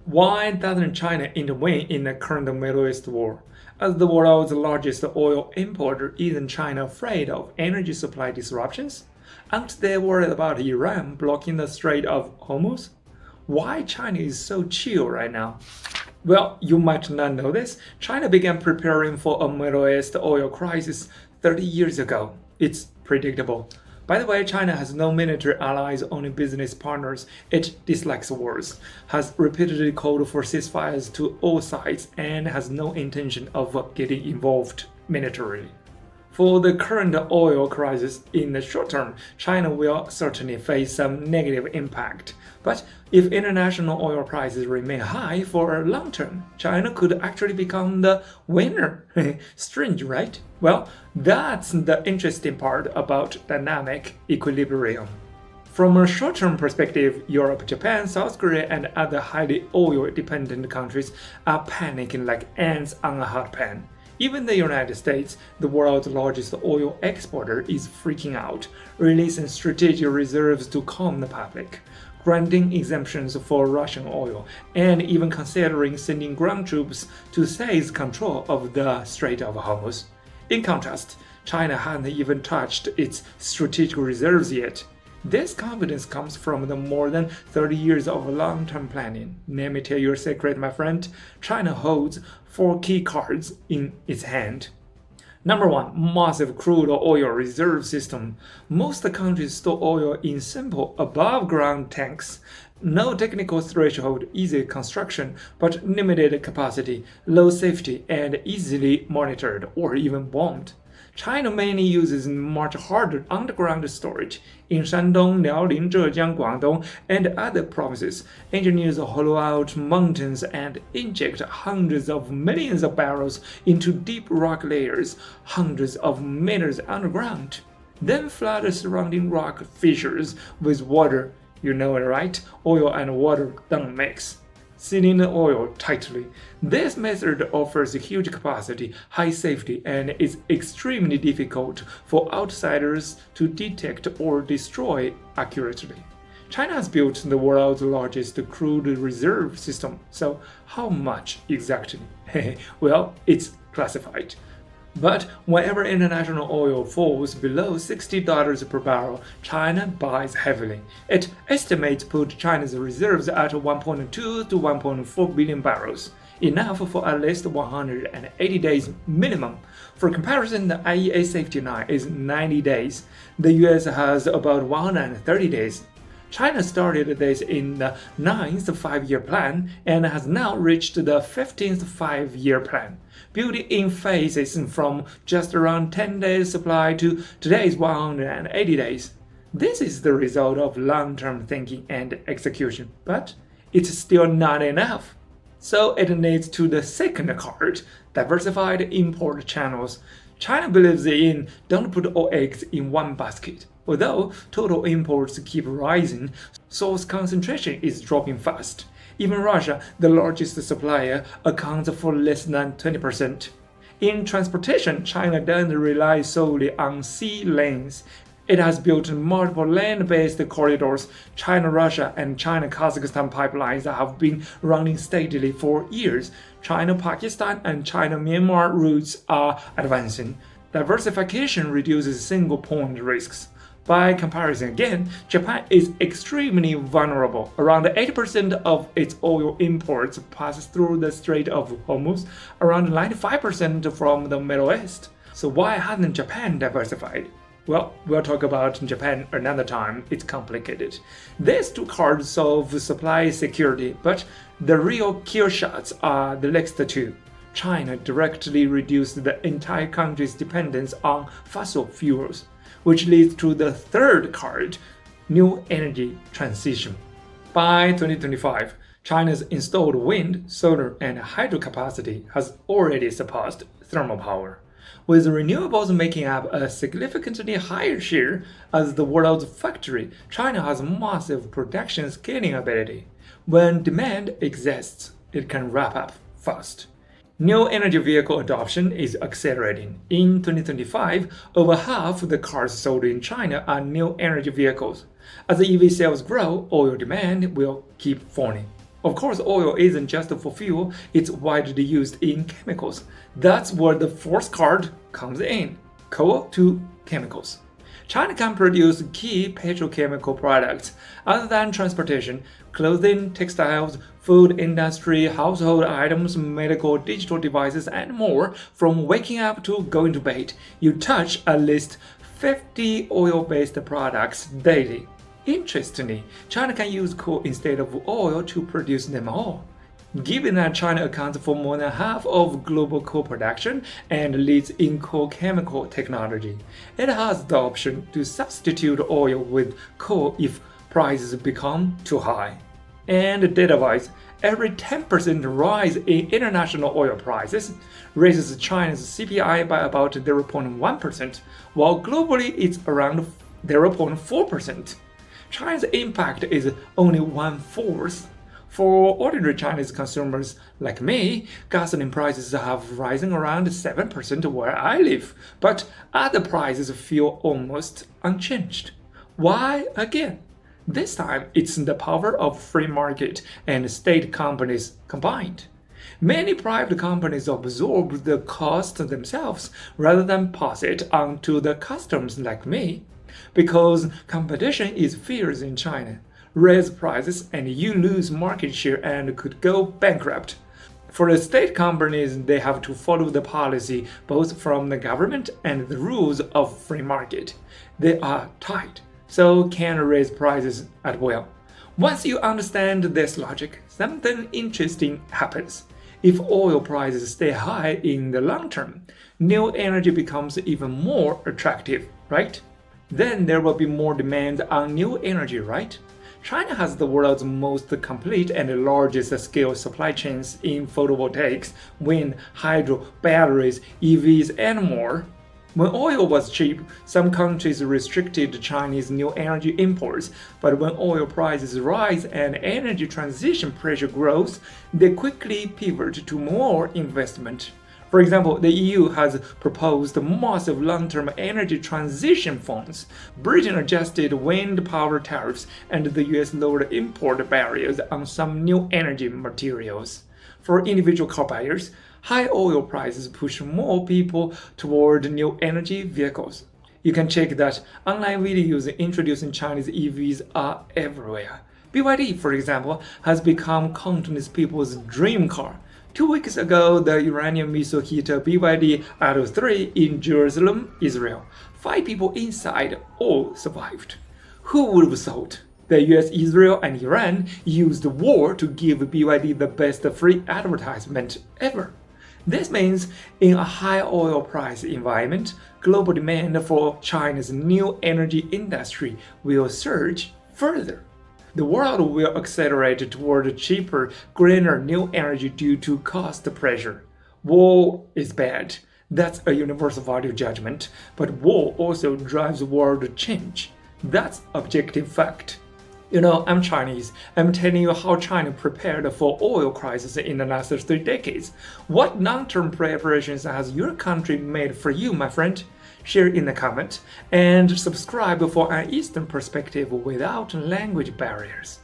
Why doesn't China intervene in the current Middle East war? As the world's largest oil importer, isn't China afraid of energy supply disruptions? Aren't they worried about Iran blocking the Strait of Hormuz? Why China is so chill right now? Well, you might not know this. China began preparing for a Middle East oil crisis 30 years ago. It's predictable. By the way, China has no military allies, only business partners. It dislikes wars, has repeatedly called for ceasefires to all sides, and has no intention of getting involved militarily. For the current oil crisis in the short term, China will certainly face some negative impact. But if international oil prices remain high for a long term, China could actually become the winner. Strange, right? Well, that's the interesting part about dynamic equilibrium. From a short-term perspective, Europe, Japan, South Korea, and other highly oil-dependent countries are panicking like ants on a hot pan. Even the United States, the world's largest oil exporter, is freaking out, releasing strategic reserves to calm the public, granting exemptions for Russian oil, and even considering sending ground troops to seize control of the Strait of Hormuz. In contrast, China hasn't even touched its strategic reserves yet. This confidence comes from the more than 30 years of long-term planning. Let me tell you a secret, my friend. China holds 4 key cards in its hand. Number 1, massive crude oil reserve system. Most countries store oil in simple above-ground tanks. No technical threshold, easy construction, but limited capacity, low safety, and easily monitored or even bombed. China mainly uses much harder underground storage. In Shandong, Liaoning, Zhejiang, Guangdong, and other provinces, engineers hollow out mountains and inject hundreds of millions of barrels into deep rock layers, hundreds of meters underground. Then flood the surrounding rock fissures with water. You know it, right? Oil and water don't mix. Sealing the oil tightly. This method offers huge capacity, high safety, and is extremely difficult for outsiders to detect or destroy accurately. China has built the world's largest crude reserve system, so how much exactly? Well, it's classified. But whenever international oil falls below $60 per barrel, China buys heavily. It estimates put China's reserves at 1.2 to 1.4 billion barrels, enough for at least 180 days minimum. For comparison, the IEA safety line is 90 days. The US has about 130 days. China started this in the 9th 5-year plan and has now reached the 15th 5-year plan, built in phases from just around 10 days supply to today's 180 days. This is the result of long-term thinking and execution, but it's still not enough. So it leads to the second card, diversified import channels. China believes in don't put all eggs in one basket. Although total imports keep rising, source concentration is dropping fast. Even Russia, the largest supplier, accounts for less than 20%. In transportation, China doesn't rely solely on sea lanes. It has built multiple land-based corridors. China-Russia and China-Kazakhstan pipelines have been running steadily for years. China-Pakistan and China-Myanmar routes are advancing. Diversification reduces single-point risks. By comparison again, Japan is extremely vulnerable. Around 80% of its oil imports pass through the Strait of Hormuz, around 95% from the Middle East. So why hasn't Japan diversified? Well, we'll talk about Japan another time. It's complicated. These 2 cards solve supply security, but the real kill shots are the next 2. China directly reduced the entire country's dependence on fossil fuels, which leads to the third card, new energy transition. By 2025, China's installed wind, solar, and hydro capacity has already surpassed thermal power, with renewables making up a significantly higher share. As the world's factory, China has massive production scaling ability. When demand exists, it can wrap up fast. New energy vehicle adoption is accelerating. In 2025, over half of the cars sold in China are new energy vehicles. As EV sales grow, oil demand will keep falling. Of course, oil isn't just for fuel, it's widely used in chemicals. That's where the fourth card comes in: coal to chemicals. China can produce key petrochemical products other than transportation, clothing, textiles, food industry, household items, medical, digital devices, and more. From waking up to going to bed, you touch at least 50 oil-based products daily. Interestingly, China can use coal instead of oil to produce them all. Given that China accounts for more than half of global coal production and leads in coal chemical technology, it has the option to substitute oil with coal if prices become too high. And data-wise, every 10% rise in international oil prices raises China's CPI by about 0.1%, while globally it's around 0.4%. China's impact is only 1/4. For ordinary Chinese consumers like me, gasoline prices have risen around 7% where I live, but other prices feel almost unchanged. Why again? This time, it's the power of free market and state companies combined. Many private companies absorb the cost themselves rather than pass it on to the customers like me. Because competition is fierce in China, raise prices and you lose market share and could go bankrupt. For the state companies, they have to follow the policy both from the government and the rules of free market. They are tight, so can raise prices at will. Once you understand this logic, something interesting happens. If oil prices stay high in the long term, new energy becomes even more attractive, right? Then there will be more demand on new energy, right? China has the world's most complete and largest scale supply chains in photovoltaics, wind, hydro, batteries, EVs, and more. When oil was cheap, some countries restricted Chinese new energy imports, but when oil prices rise and energy transition pressure grows, they quickly pivot to more investment. For example, the EU has proposed massive long-term energy transition funds. Britain adjusted wind power tariffs, and the US lowered import barriers on some new energy materials. For individual car buyers, high oil prices push more people toward new energy vehicles. You can check that online videos introducing Chinese EVs are everywhere. BYD, for example, has become countless people's dream car. 2 weeks ago, the Iranian missile hit a BYD Atto 3 in Jerusalem, Israel. 5 people inside all survived. Who would have thought? The US, Israel, and Iran used war to give BYD the best free advertisement ever. This means in a high oil price environment, global demand for China's new energy industry will surge further. The world will accelerate toward cheaper, greener new energy due to cost pressure. War is bad. That's a universal value judgment. But war also drives world change. That's objective fact. You know, I'm Chinese. I'm telling you how China prepared for oil crisis in the last 3 decades. What long-term preparations has your country made for you, my friend? Share in the comment and subscribe for an Eastern perspective without language barriers.